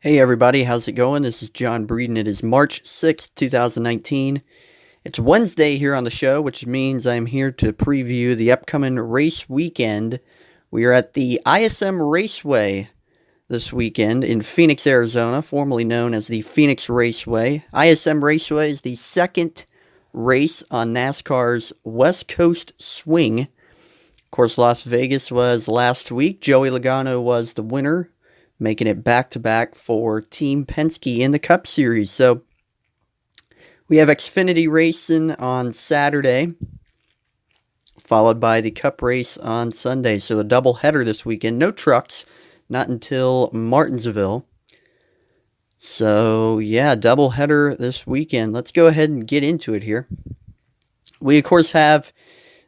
Hey everybody, how's it going? This is John Breeden. It is March 6th, 2019. It's Wednesday here on the show, which means I'm here to preview the upcoming race weekend. We are at the ISM Raceway this weekend in Phoenix, Arizona, formerly known as the Phoenix Raceway. ISM Raceway is the second race on NASCAR's West Coast swing. Of course, Las Vegas was last week. Joey Logano was the winner, making it back-to-back for Team Penske in the Cup Series. So we have Xfinity racing on Saturday, followed by the Cup race on Sunday. So a doubleheader this weekend. No trucks, not until Martinsville. So yeah, doubleheader this weekend. Let's go ahead and get into it here. We, of course, have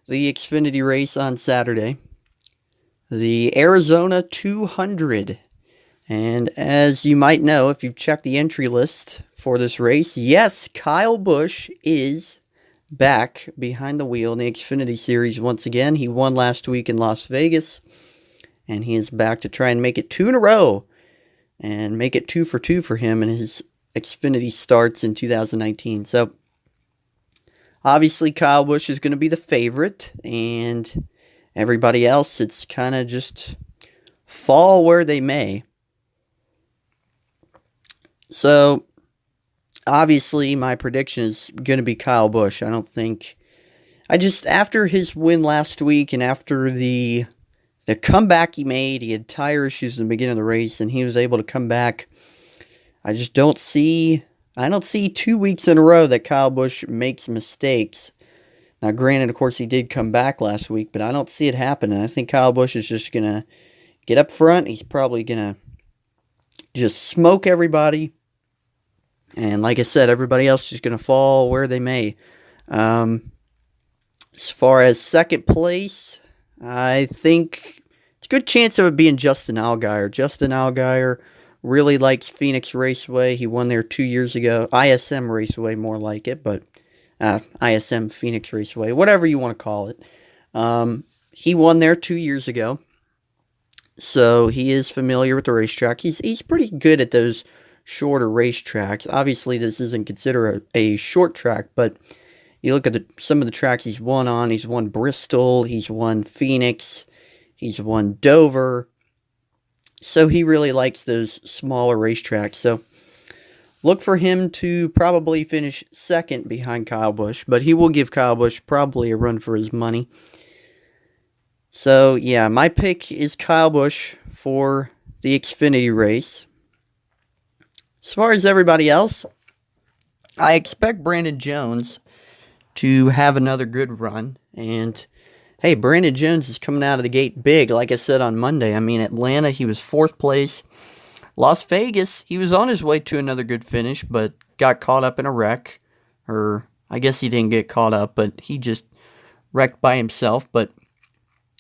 the Xfinity race on Saturday, the Arizona 200. And as you might know, if you've checked the entry list for this race, yes, Kyle Busch is back behind the wheel in the Xfinity Series once again. He won last week in Las Vegas, and he is back to try and make it two in a row and make it 2 for 2 for him in his Xfinity starts in 2019. So, obviously, Kyle Busch is going to be the favorite, and everybody else, it's kind of just fall where they may. So, obviously, my prediction is going to be Kyle Busch. After his win last week and after the comeback he made, he had tire issues in the beginning of the race, and he was able to come back. I don't see 2 weeks in a row that Kyle Busch makes mistakes. Now, granted, of course, he did come back last week, but I don't see it happening. I think Kyle Busch is just going to get up front. He's probably going to just smoke everybody. And like I said, everybody else is going to fall where they may. As far as second place, I think it's a good chance of it being Justin Allgaier. Justin Allgaier really likes Phoenix Raceway. He won there 2 years ago. ISM Raceway, more like it, but ISM Phoenix Raceway, whatever you want to call it. He won there 2 years ago, so he is familiar with the racetrack. He's pretty good at those shorter racetracks. Obviously, this isn't considered a short track, but you look at some of the tracks he's won on. He's won Bristol, he's won Phoenix, he's won Dover. So he really likes those smaller racetracks. So look for him to probably finish second behind Kyle Busch, but he will give Kyle Busch probably a run for his money. So yeah, my pick is Kyle Busch for the Xfinity race. As far as everybody else, I expect Brandon Jones to have another good run. And, hey, Brandon Jones is coming out of the gate big, like I said on Monday. I mean, Atlanta, he was 4th place. Las Vegas, he was on his way to another good finish, but got caught up in a wreck. Or, I guess he didn't get caught up, but he just wrecked by himself. But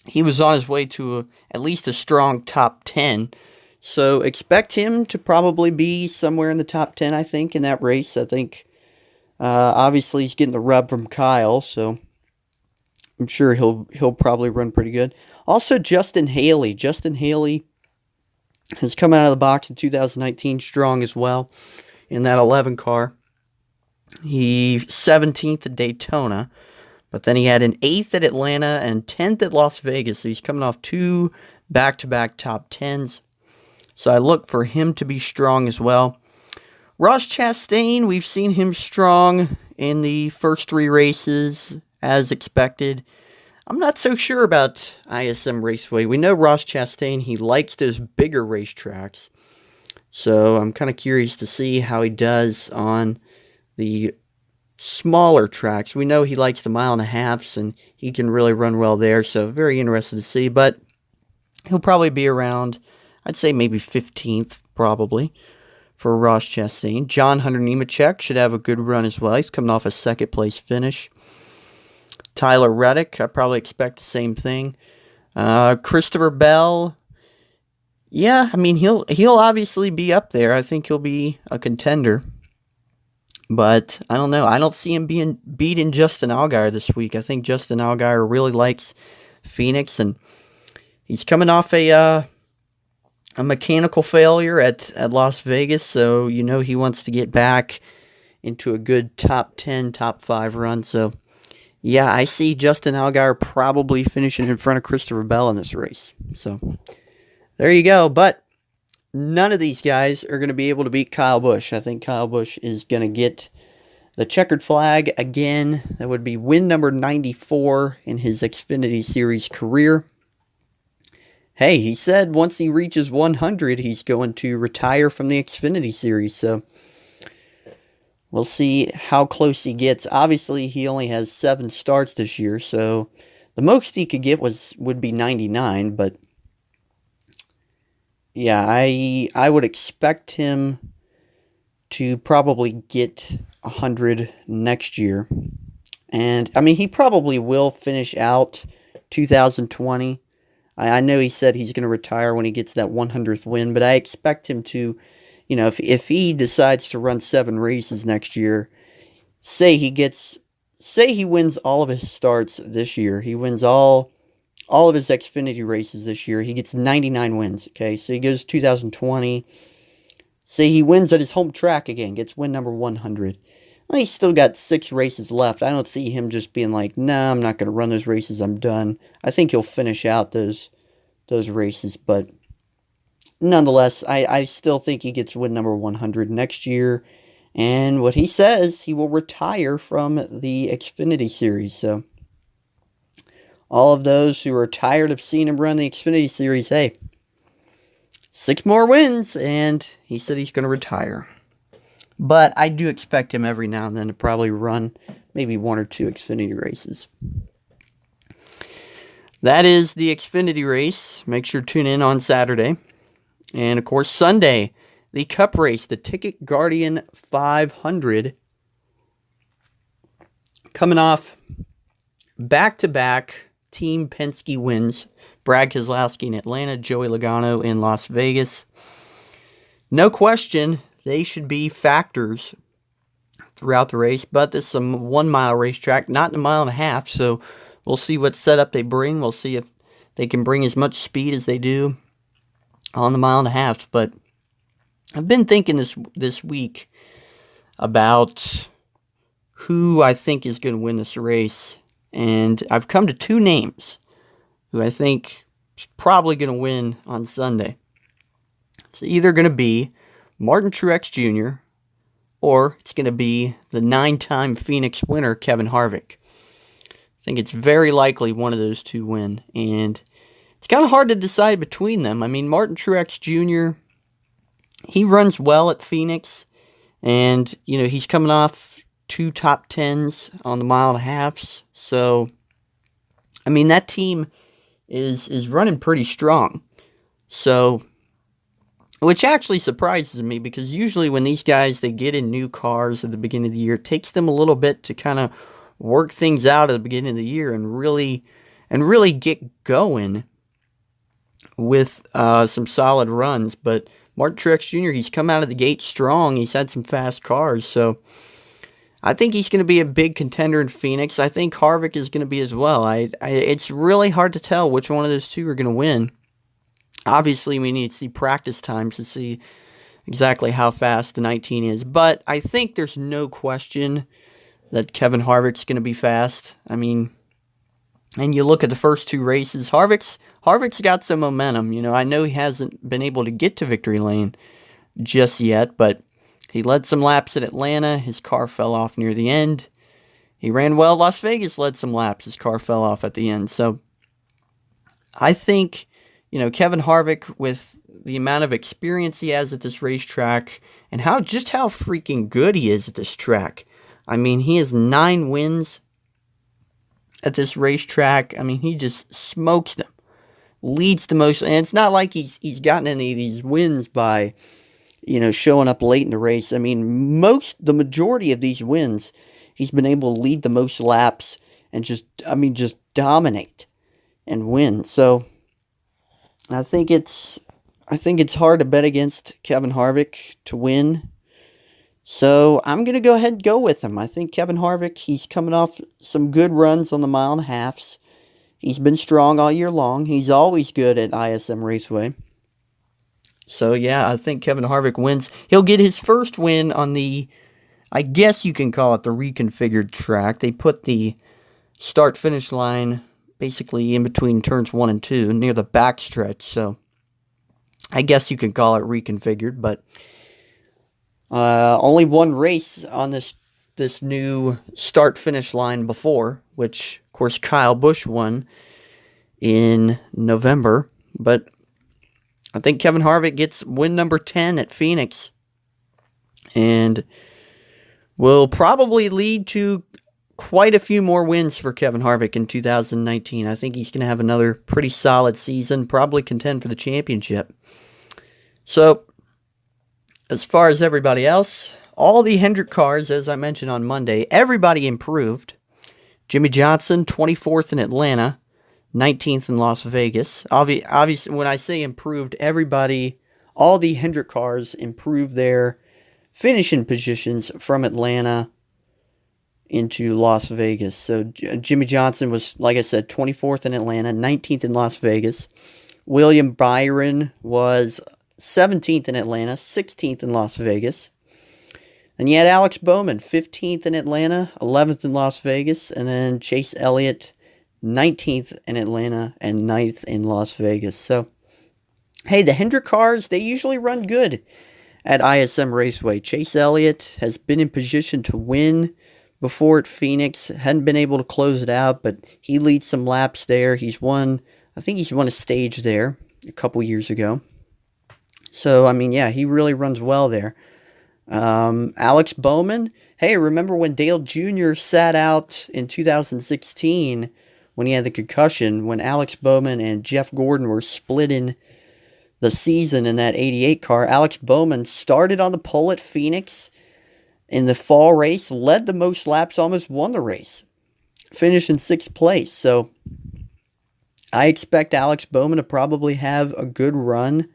he was on his way to at least a strong top 10. So expect him to probably be somewhere in the top 10, I think, in that race. I think, obviously, he's getting the rub from Kyle, so I'm sure he'll probably run pretty good. Also, Justin Haley. Justin Haley has come out of the box in 2019 strong as well in that 11 car. He 17th at Daytona, but then he had an 8th at Atlanta and 10th at Las Vegas. So he's coming off 2 back-to-back top 10s. So I look for him to be strong as well. Ross Chastain, we've seen him strong in the first 3 races, as expected. I'm not so sure about ISM Raceway. We know Ross Chastain, he likes those bigger racetracks. So I'm kind of curious to see how he does on the smaller tracks. We know he likes the 1.5 miles, and he can really run well there. So very interested to see. But he'll probably be around, I'd say maybe 15th, probably, for Ross Chastain. John Hunter Nemechek should have a good run as well. He's coming off a second-place finish. Tyler Reddick, I probably expect the same thing. Christopher Bell, yeah, I mean, he'll obviously be up there. I think he'll be a contender. But I don't know. I don't see him beating Justin Allgaier this week. I think Justin Allgaier really likes Phoenix, and he's coming off a a mechanical failure at Las Vegas, so you know he wants to get back into a good top 10, top 5 run. So, yeah, I see Justin Allgaier probably finishing in front of Christopher Bell in this race. So, there you go. But none of these guys are going to be able to beat Kyle Busch. I think Kyle Busch is going to get the checkered flag again. That would be win number 94 in his Xfinity Series career. Hey, he said once he reaches 100, he's going to retire from the Xfinity Series. So we'll see how close he gets. Obviously, he only has 7 starts this year, so the most he could get would be 99. But yeah, I would expect him to probably get 100 next year. And, I mean, he probably will finish out 2020. I know he said he's going to retire when he gets that 100th win, but I expect him to, you know, if he decides to run 7 races next year, say he wins all of his starts this year, he wins all of his Xfinity races this year, he gets 99 wins, okay? So he goes 2020, say he wins at his home track again, gets win number 100. Well, he's still got 6 races left. I don't see him just being like, nah, I'm not going to run those races, I'm done. I think he'll finish out those races, but nonetheless, I still think he gets win number 100 next year. And what he says, he will retire from the Xfinity Series. So, all of those who are tired of seeing him run the Xfinity Series, hey, 6 more wins, and he said he's going to retire. But I do expect him every now and then to probably run maybe 1 or 2 Xfinity races. That is the Xfinity race. Make sure to tune in on Saturday. And, of course, Sunday, the Cup race, the TicketGuardian 500. Coming off back-to-back Team Penske wins. Brad Keselowski in Atlanta, Joey Logano in Las Vegas. No question, they should be factors throughout the race, but this is a 1-mile racetrack, not a mile and a half, so we'll see what setup they bring. We'll see if they can bring as much speed as they do on the mile and a half. But I've been thinking this week about who I think is going to win this race, and I've come to 2 names who I think is probably going to win on Sunday. It's either going to be Martin Truex Jr., or it's going to be the 9-time Phoenix winner, Kevin Harvick. I think it's very likely one of those 2 win, and it's kind of hard to decide between them. I mean, Martin Truex Jr., he runs well at Phoenix, and, you know, he's coming off 2 top 10s on the mile and a halves, so, I mean, that team is running pretty strong. So, which actually surprises me, because usually when these guys, they get in new cars at the beginning of the year, it takes them a little bit to kind of work things out at the beginning of the year and really get going with some solid runs. But Martin Truex Jr., he's come out of the gate strong. He's had some fast cars, so I think he's going to be a big contender in Phoenix. I think Harvick is going to be as well. It's really hard to tell which one of those 2 are going to win. Obviously, we need to see practice times to see exactly how fast the 19 is. But I think there's no question that Kevin Harvick's going to be fast. I mean, and you look at the first 2 races, Harvick's got some momentum. You know, I know he hasn't been able to get to victory lane just yet, but he led some laps at Atlanta. His car fell off near the end. He ran well at Las Vegas, led some laps. His car fell off at the end. So I think, you know, Kevin Harvick, with the amount of experience he has at this racetrack and how freaking good he is at this track. I mean, he has 9 wins at this racetrack. I mean, he just smokes them. Leads the most, and it's not like he's gotten any of these wins by, you know, showing up late in the race. I mean, the majority of these wins, he's been able to lead the most laps and just dominate and win. So I think it's hard to bet against Kevin Harvick to win. So I'm going to go ahead and go with him. I think Kevin Harvick, he's coming off some good runs on the mile and a halves. He's been strong all year long. He's always good at ISM Raceway. So, yeah, I think Kevin Harvick wins. He'll get his first win on the, I guess you can call it the reconfigured track. They put the start-finish line basically in between turns 1 and 2, near the backstretch. So, I guess you can call it reconfigured, but only one race on this new start-finish line before, which, of course, Kyle Busch won in November. But I think Kevin Harvick gets win number 10 at Phoenix and will probably lead to quite a few more wins for Kevin Harvick in 2019. I think he's going to have another pretty solid season, probably contend for the championship. So, as far as everybody else, all the Hendrick cars, as I mentioned on Monday, everybody improved. Jimmy Johnson, 24th in Atlanta, 19th in Las Vegas. Obviously, when I say improved, everybody, all the Hendrick cars improved their finishing positions from Atlanta into Las Vegas. So Jimmy Johnson was, like I said, 24th in Atlanta, 19th in Las Vegas. William Byron was 17th in Atlanta, 16th in Las Vegas. And you had Alex Bowman, 15th in Atlanta, 11th in Las Vegas. And then Chase Elliott, 19th in Atlanta and 9th in Las Vegas. So, hey, the Hendrick cars, they usually run good at ISM Raceway. Chase Elliott has been in position to win before at Phoenix. Hadn't been able to close it out, but he leads some laps there. I think he's won a stage there a couple years ago. So, I mean, yeah, he really runs well there. Alex Bowman, hey, remember when Dale Jr. sat out in 2016 when he had the concussion, when Alex Bowman and Jeff Gordon were splitting the season in that 88 car? Alex Bowman started on the pole at Phoenix in the fall race, led the most laps, almost won the race, finished in 6th place. So I expect Alex Bowman to probably have a good run.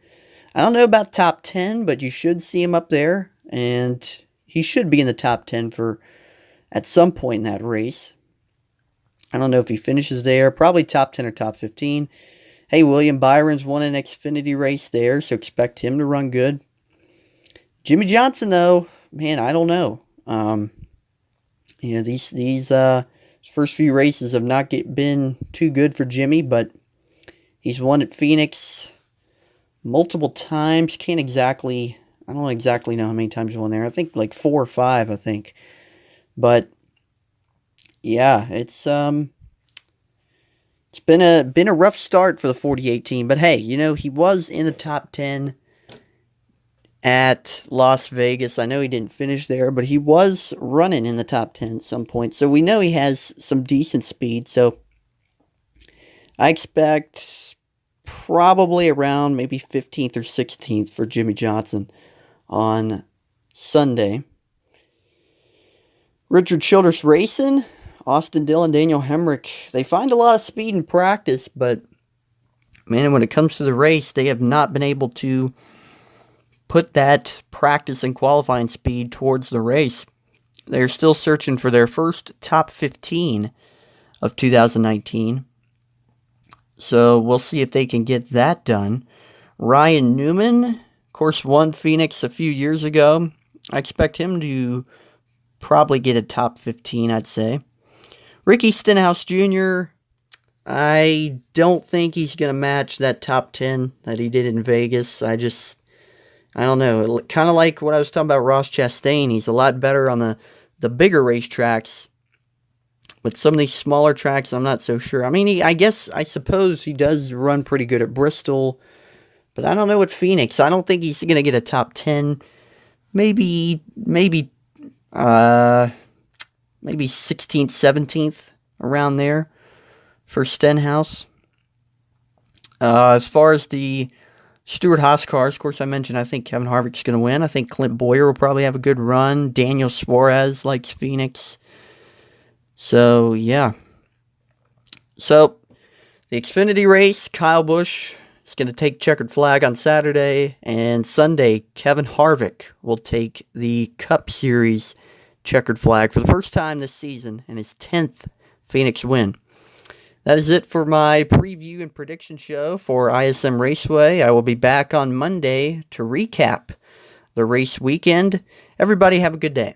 I don't know about top 10, but you should see him up there, and he should be in the top 10 for at some point in that race. I don't know if he finishes there, probably top 10 or top 15. Hey, William Byron's won an Xfinity race there, so expect him to run good. Jimmy Johnson, though, man, I don't know. These first few races have not been too good for Jimmy, but he's won at Phoenix multiple times. I don't exactly know how many times he won there. I think like 4 or 5, I think. But yeah, it's been a rough start for the 48 team. But hey, he was in the top 10 at Las Vegas. I know he didn't finish there, but he was running in the top 10 at some point. So we know he has some decent speed. So I expect probably around maybe 15th or 16th for Jimmy Johnson on Sunday. Richard Childress Racing, Austin Dillon, Daniel Hemrick, they find a lot of speed in practice, but man, when it comes to the race, they have not been able to put that practice and qualifying speed towards the race. They're still searching for their first top 15 of 2019. So we'll see if they can get that done. Ryan Newman, of course, won Phoenix a few years ago. I expect him to probably get a top 15, I'd say. Ricky Stenhouse Jr., I don't think he's going to match that top 10 that he did in Vegas. I don't know. Kind of like what I was talking about Ross Chastain. He's a lot better on the bigger racetracks. But some of these smaller tracks, I'm not so sure. I mean, I suppose he does run pretty good at Bristol. But I don't know at Phoenix. I don't think he's going to get a top 10. Maybe 16th, 17th, around there for Stenhouse. As far as the Stewart-Haas cars, of course, I mentioned I think Kevin Harvick's going to win. I think Clint Bowyer will probably have a good run. Daniel Suarez likes Phoenix. So, yeah. So, the Xfinity race, Kyle Busch is going to take checkered flag on Saturday. And Sunday, Kevin Harvick will take the Cup Series checkered flag for the first time this season in his 10th Phoenix win. That is it for my preview and prediction show for ISM Raceway. I will be back on Monday to recap the race weekend. Everybody have a good day.